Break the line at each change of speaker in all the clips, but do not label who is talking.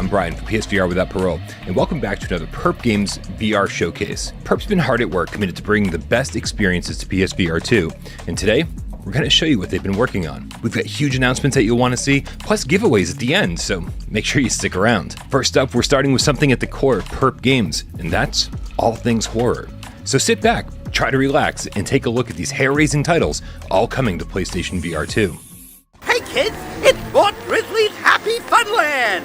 Brian from PSVR Without Parole, and welcome back to another Perp Games VR Showcase. Perp's been hard at work, committed to bringing the best experiences to PSVR 2, and today, we're going to show you what they've been working on. We've got huge announcements that you'll want to see, plus giveaways at the end, so make sure you stick around. First up, we're starting with something at the core of Perp Games, and that's all things horror. So sit back, try to relax, and take a look at these hair-raising titles, all coming to PlayStation VR 2.
Hey kids, it's Mort Grizzly's Happy Funland!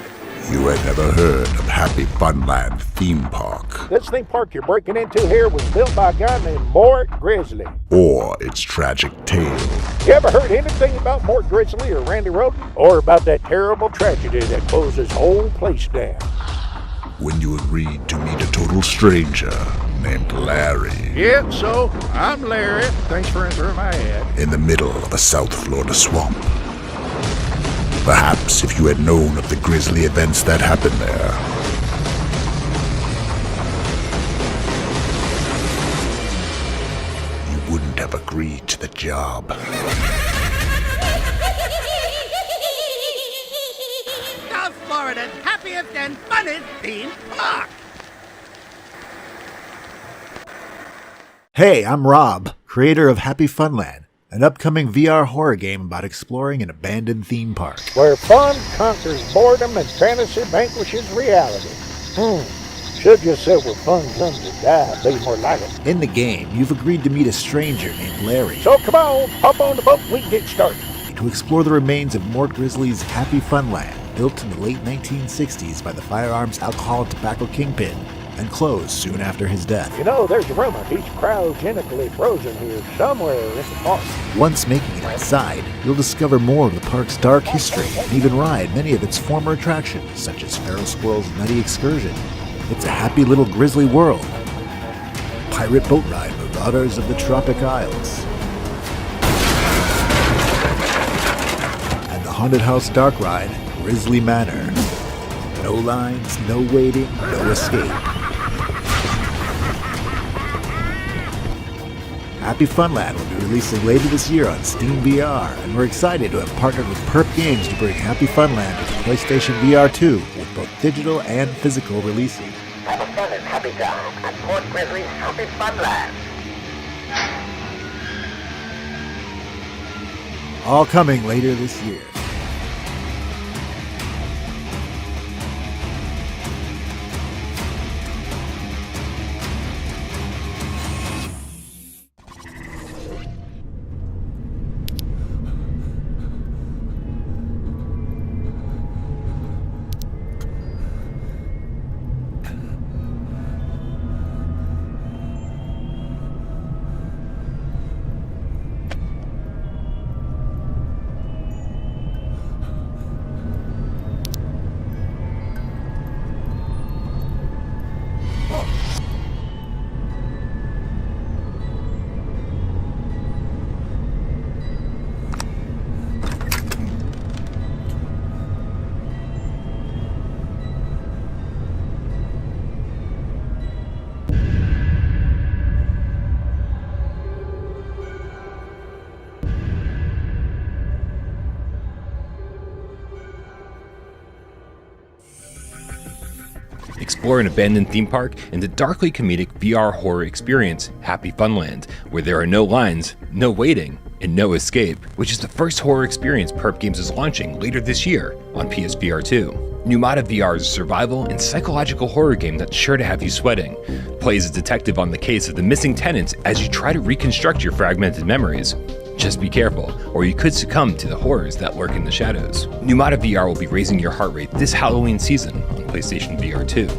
You had never heard of Happy Funland Theme Park.
This theme park you're breaking into here was built by a guy named Mort Grizzly.
Or its tragic tale.
You ever heard anything about Mort Grizzly or Randy Roden? Or about that terrible tragedy that closed his whole place down?
When you agreed to meet a total stranger named Larry.
Yeah, so I'm Larry. Thanks for entering my ad.
In the middle of a South Florida swamp. Perhaps if you had known of the grisly events that happened there, you wouldn't have agreed to the job.
South Florida's happiest and funnest theme park!
Hey, I'm Rob, creator of Happy Funland, an upcoming VR horror game about exploring an abandoned theme park.
Where fun conquers boredom and fantasy vanquishes reality. Should just say where fun comes to die, be more like it.
In the game, you've agreed to meet a stranger named Larry
So come on, hop on the boat, we can get started.
to explore the remains of Mort Grizzly's Happy Funland, built in the late 1960s by the firearms, alcohol, and tobacco kingpin, and closed soon after his death.
You know, there's a rumor he's cryogenically frozen here somewhere in the park.
Once making it inside, you'll discover more of the park's dark history and even ride many of its former attractions, such as Feral Squirrel's Nutty Excursion. It's a happy little grisly world. Pirate boat ride Marauders of the Tropic Isles. And the haunted house dark ride Grizzly Manor. No lines, no waiting, no escape. Happy Funland will be releasing later this year on Steam VR, and we're excited to have partnered with Perp Games to bring Happy Funland to PlayStation VR 2 with both digital and physical releases.
Have a fun and happy time at Mort Grizzly's Happy Funland!
All coming later this year.
Explore an abandoned theme park and the darkly comedic VR horror experience, Happy Funland, where there are no lines, no waiting, and no escape, which is the first horror experience Perp Games is launching later this year on PSVR 2. Numata VR is a survival and psychological horror game that's sure to have you sweating. Play as a detective on the case of the missing tenants as you try to reconstruct your fragmented memories. Just be careful, or you could succumb to the horrors that lurk in the shadows. Numata VR will be raising your heart rate this Halloween season on PlayStation VR 2.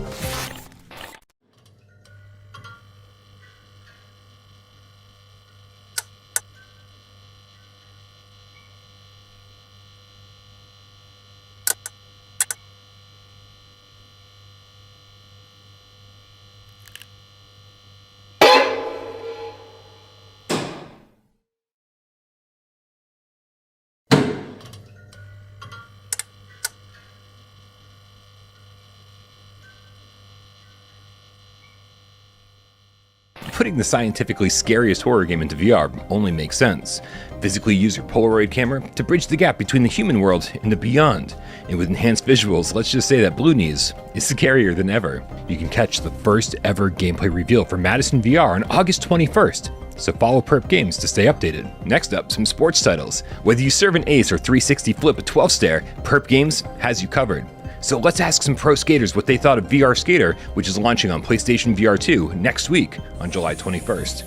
putting the scientifically scariest horror game into VR only makes sense. Physically use your Polaroid camera to bridge the gap between the human world and the beyond. And with enhanced visuals, let's just say that Blue Knees is scarier than ever. You can catch the first ever gameplay reveal for Madison VR on August 21st. So follow Perp Games to stay updated. Next up, some sports titles. Whether you serve an ace or 360 flip a 12 stair, Perp Games has you covered. So let's ask some pro skaters what they thought of VR Skater, which is launching on PlayStation VR 2 next week on July 21st.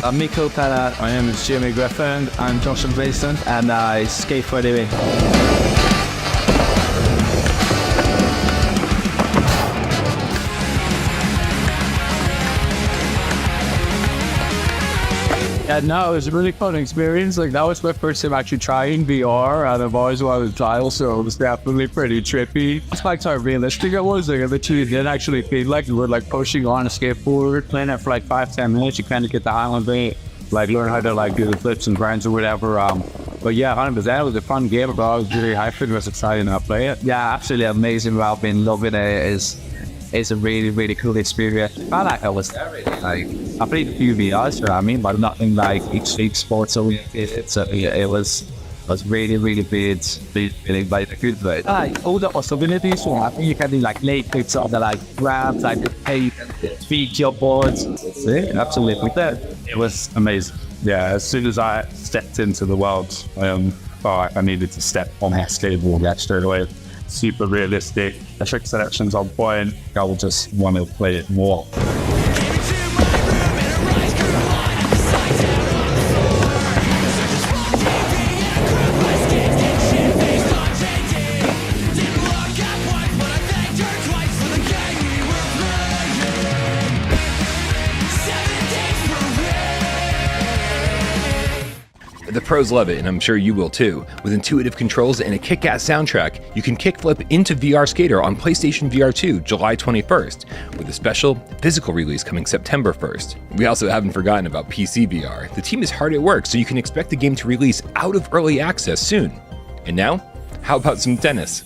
I'm Miko Pella. My name is Jimmy Griffin. I'm Joshua Mason, and I skate for a living. Yeah, no, it was a really fun experience. Like, that was my first time actually trying VR, and I've always wanted to try, so it was definitely pretty trippy. It's like how realistic it was. Like, I literally did actually feel like you were like pushing on a skateboard, playing it for like 5-10 minutes. You kind of get the hang of it, like learn how to like do the flips and grinds or whatever. But yeah, 100%, it was a fun game, but I was really hyped. It was exciting to play it. Yeah, absolutely amazing. I've been loving it. It's a really, really cool experience. I felt like I was there really. Like, I played a few VRs, but nothing like extreme sports. So it was really, really big, like a good bit. All the possibilities. So I think you can do like late flips on the like grabs, like the tape, feed your boards. Absolutely. It was amazing. Yeah, as soon as I stepped into the world, I thought I needed to step on my skateboard straight away. Super realistic. The trick selection's on point. I will just want to play it more.
The pros love it, and I'm sure you will too. With intuitive controls and a kick-ass soundtrack, you can kickflip into VR Skater on PlayStation VR 2 July 21st, with a special physical release coming September 1st. We also haven't forgotten about PC VR. The team is hard at work, so you can expect the game to release out of early access soon. And now, how about some tennis?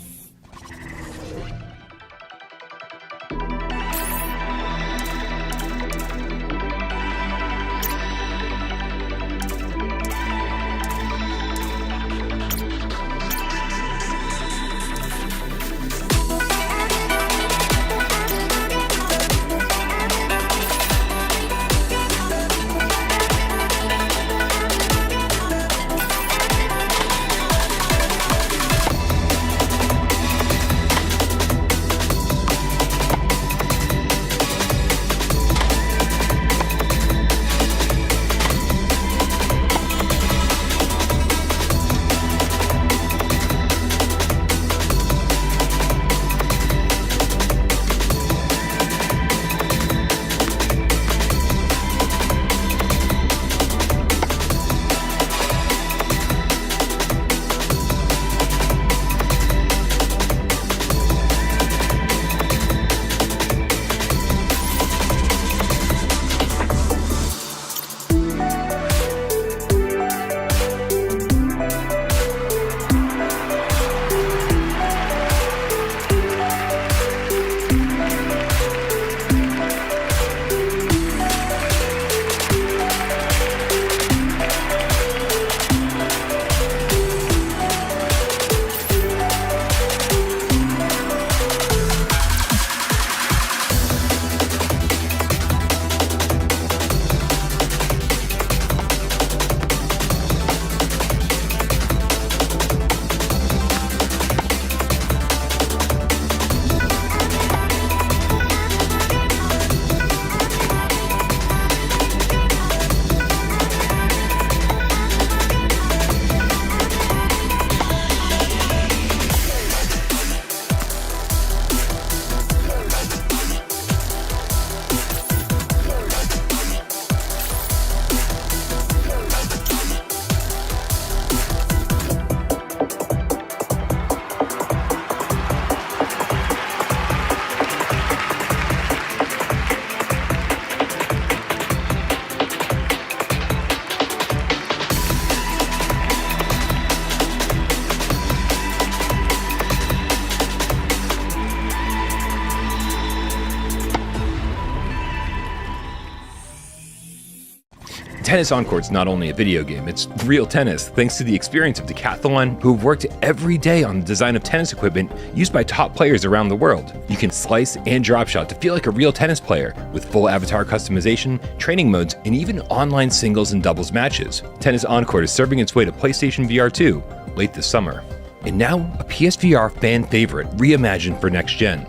Tennis on Court's not only a video game, it's real tennis, thanks to the experience of Decathlon, who have worked every day on the design of tennis equipment used by top players around the world. You can slice and drop shot to feel like a real tennis player, with full avatar customization, training modes, and even online singles and doubles matches. Tennis on Court is serving its way to PlayStation VR 2 late this summer. And now, a PSVR fan favorite reimagined for next gen.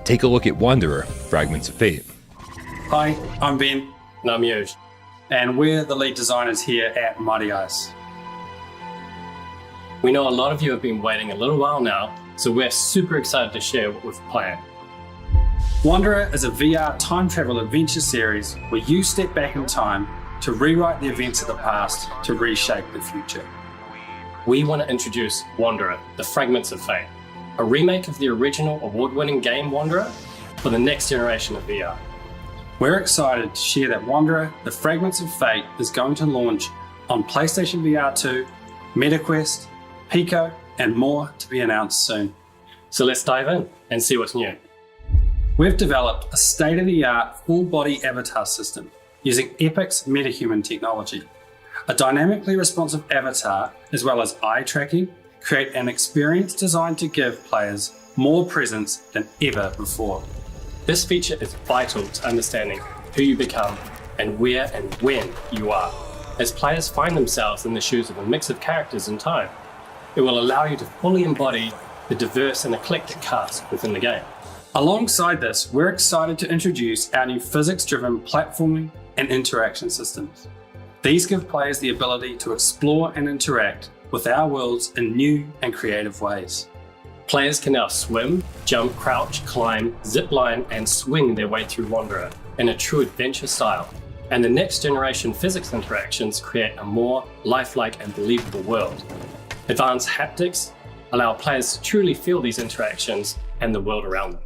Take a look at Wanderer, Fragments of Fate.
Hi, I'm Ben. And I'm Yuj. And we're the lead designers here at Mighty Ice. We know a lot of you have been waiting a little while now, so we're super excited to share what we've planned. Wanderer is a VR time travel adventure series where you step back in time to rewrite the events of the past to reshape the future. We want to introduce Wanderer, the Fragments of Fate, a remake of the original award-winning game Wanderer for the next generation of VR. We're excited to share that Wanderer, the Fragments of Fate is going to launch on PlayStation VR 2, MetaQuest, Pico, and more to be announced soon. So let's dive in and see what's new. We've developed a state-of-the-art full-body avatar system using Epic's MetaHuman technology. A dynamically responsive avatar, as well as eye tracking, create an experience designed to give players more presence than ever before. This feature is vital to understanding who you become and where and when you are, as players find themselves in the shoes of a mix of characters in time. It will allow you to fully embody the diverse and eclectic cast within the game. Alongside this, we're excited to introduce our new physics-driven platforming and interaction systems. These give players the ability to explore and interact with our worlds in new and creative ways. Players can now swim, jump, crouch, climb, zip line, and swing their way through Wanderer in a true adventure style. And the next generation physics interactions create a more lifelike and believable world. Advanced haptics allow players to truly feel these interactions and the world around them.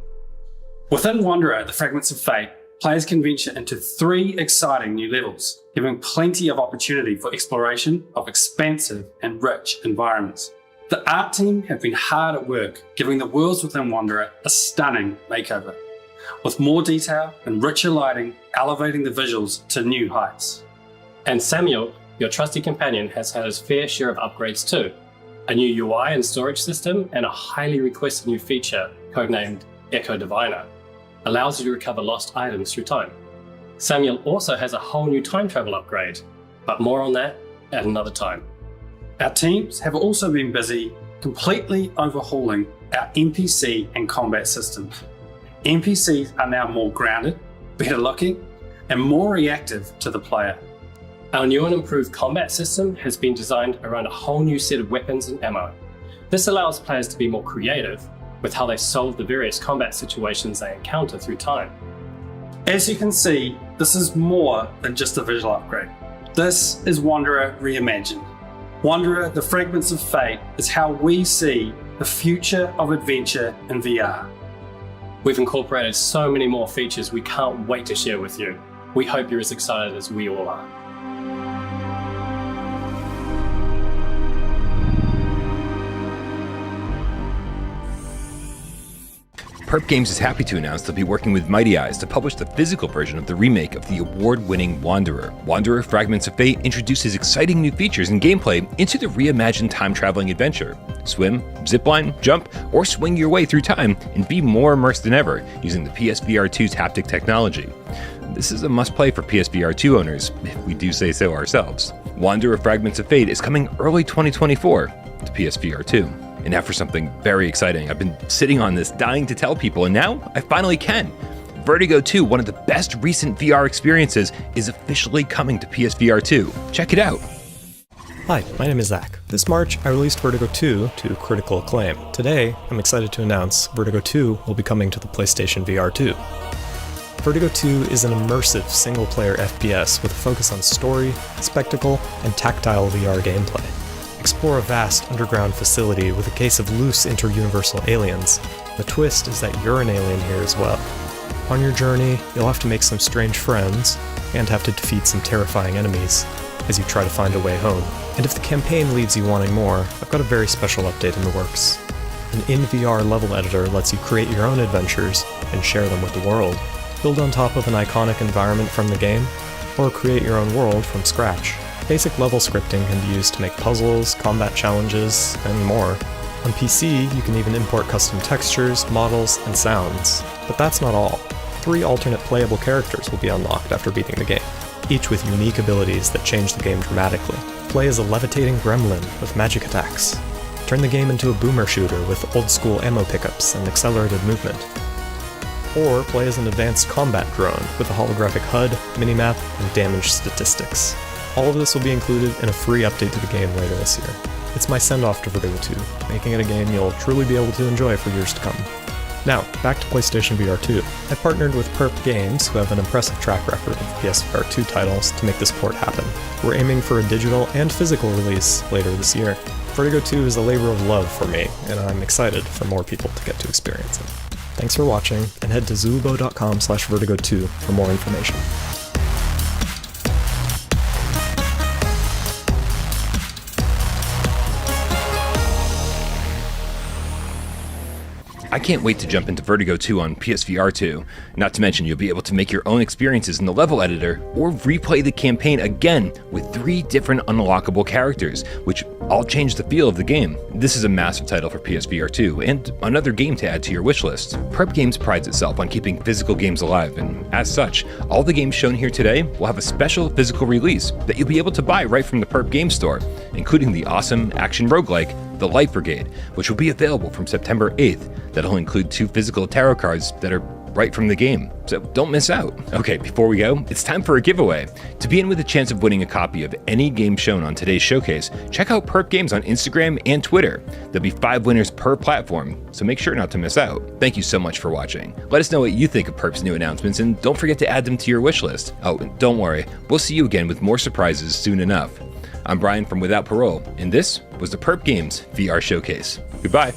Within Wanderer, the Fragments of Fate, players can venture into 3 exciting new levels, giving plenty of opportunity for exploration of expansive and rich environments. The art team have been hard at work, giving the worlds within Wanderer a stunning makeover, with more detail and richer lighting elevating the visuals to new heights. And Samuel, your trusty companion, has had his fair share of upgrades too. A new UI and storage system and a highly requested new feature, codenamed Echo Diviner, allows you to recover lost items through time. Samuel also has a whole new time travel upgrade, but more on that at another time. Our teams have also been busy completely overhauling our NPC and combat systems. NPCs are now more grounded, better looking, and more reactive to the player. Our new and improved combat system has been designed around a whole new set of weapons and ammo. This allows players to be more creative with how they solve the various combat situations they encounter through time. As you can see, this is more than just a visual upgrade. This is Wanderer reimagined. Wanderer, the Fragments of Fate is how we see the future of adventure in VR. We've incorporated so many more features we can't wait to share with you. We hope you're as excited as we all are.
Perp Games is happy to announce they'll be working with Mighty Eyes to publish the physical version of the remake of the award-winning Wanderer. Wanderer Fragments of Fate introduces exciting new features and gameplay into the reimagined time-traveling adventure. Swim, zipline, jump, or swing your way through time and be more immersed than ever using the PSVR 2's haptic technology. This is a must-play for PSVR 2 owners, if we do say so ourselves. Wanderer Fragments of Fate is coming early 2024 to PSVR 2. And now for something very exciting. I've been sitting on this dying to tell people, and now I finally can. Vertigo 2, one of the best recent VR experiences, is officially coming to PSVR 2. Check it out.
Hi, my name is Zach. This March, I released Vertigo 2 to critical acclaim. Today, I'm excited to announce Vertigo 2 will be coming to the PlayStation VR 2. Vertigo 2 is an immersive single-player FPS with a focus on story, spectacle, and tactile VR gameplay. Explore a vast underground facility with a case of loose inter-universal aliens. The twist is that you're an alien here as well. On your journey, you'll have to make some strange friends, and have to defeat some terrifying enemies as you try to find a way home. And if the campaign leaves you wanting more, I've got a very special update in the works. An in-VR level editor lets you create your own adventures and share them with the world. Build on top of an iconic environment from the game, or create your own world from scratch. Basic level scripting can be used to make puzzles, combat challenges, and more. On PC, you can even import custom textures, models, and sounds. But that's not all. 3 alternate playable characters will be unlocked after beating the game, each with unique abilities that change the game dramatically. Play as a levitating gremlin with magic attacks. Turn the game into a boomer shooter with old-school ammo pickups and accelerated movement. Or play as an advanced combat drone with a holographic HUD, minimap, and damage statistics. All of this will be included in a free update to the game later this year. It's my send-off to Vertigo 2, making it a game you'll truly be able to enjoy for years to come. Now, back to PlayStation VR 2. I partnered with Perp Games, who have an impressive track record of PSVR 2 titles, to make this port happen. We're aiming for a digital and physical release later this year. Vertigo 2 is a labor of love for me, and I'm excited for more people to get to experience it. Thanks for watching, and head to zulubo.com/vertigo2 for more information.
I can't wait to jump into Vertigo 2 on PSVR 2. Not to mention, you'll be able to make your own experiences in the level editor or replay the campaign again with 3 different unlockable characters, which all change the feel of the game. This is a massive title for PSVR 2 and another game to add to your wishlist. Perp Games prides itself on keeping physical games alive, and as such, all the games shown here today will have a special physical release that you'll be able to buy right from the Perp Games store, including the awesome action roguelike, The Light Brigade, which will be available from September 8th. That'll include 2 physical tarot cards that are right from the game, so don't miss out. Okay, before we go, it's time for a giveaway. To be in with a chance of winning a copy of any game shown on today's showcase, check out Perp Games on Instagram and Twitter. There'll be 5 winners per platform, so make sure not to miss out. Thank you so much for watching. Let us know what you think of Perp's new announcements, and don't forget to add them to your wish list. Oh, and don't worry, we'll see you again with more surprises soon enough. I'm Brian from Without Parole, and this was the Perp Games VR Showcase. Goodbye.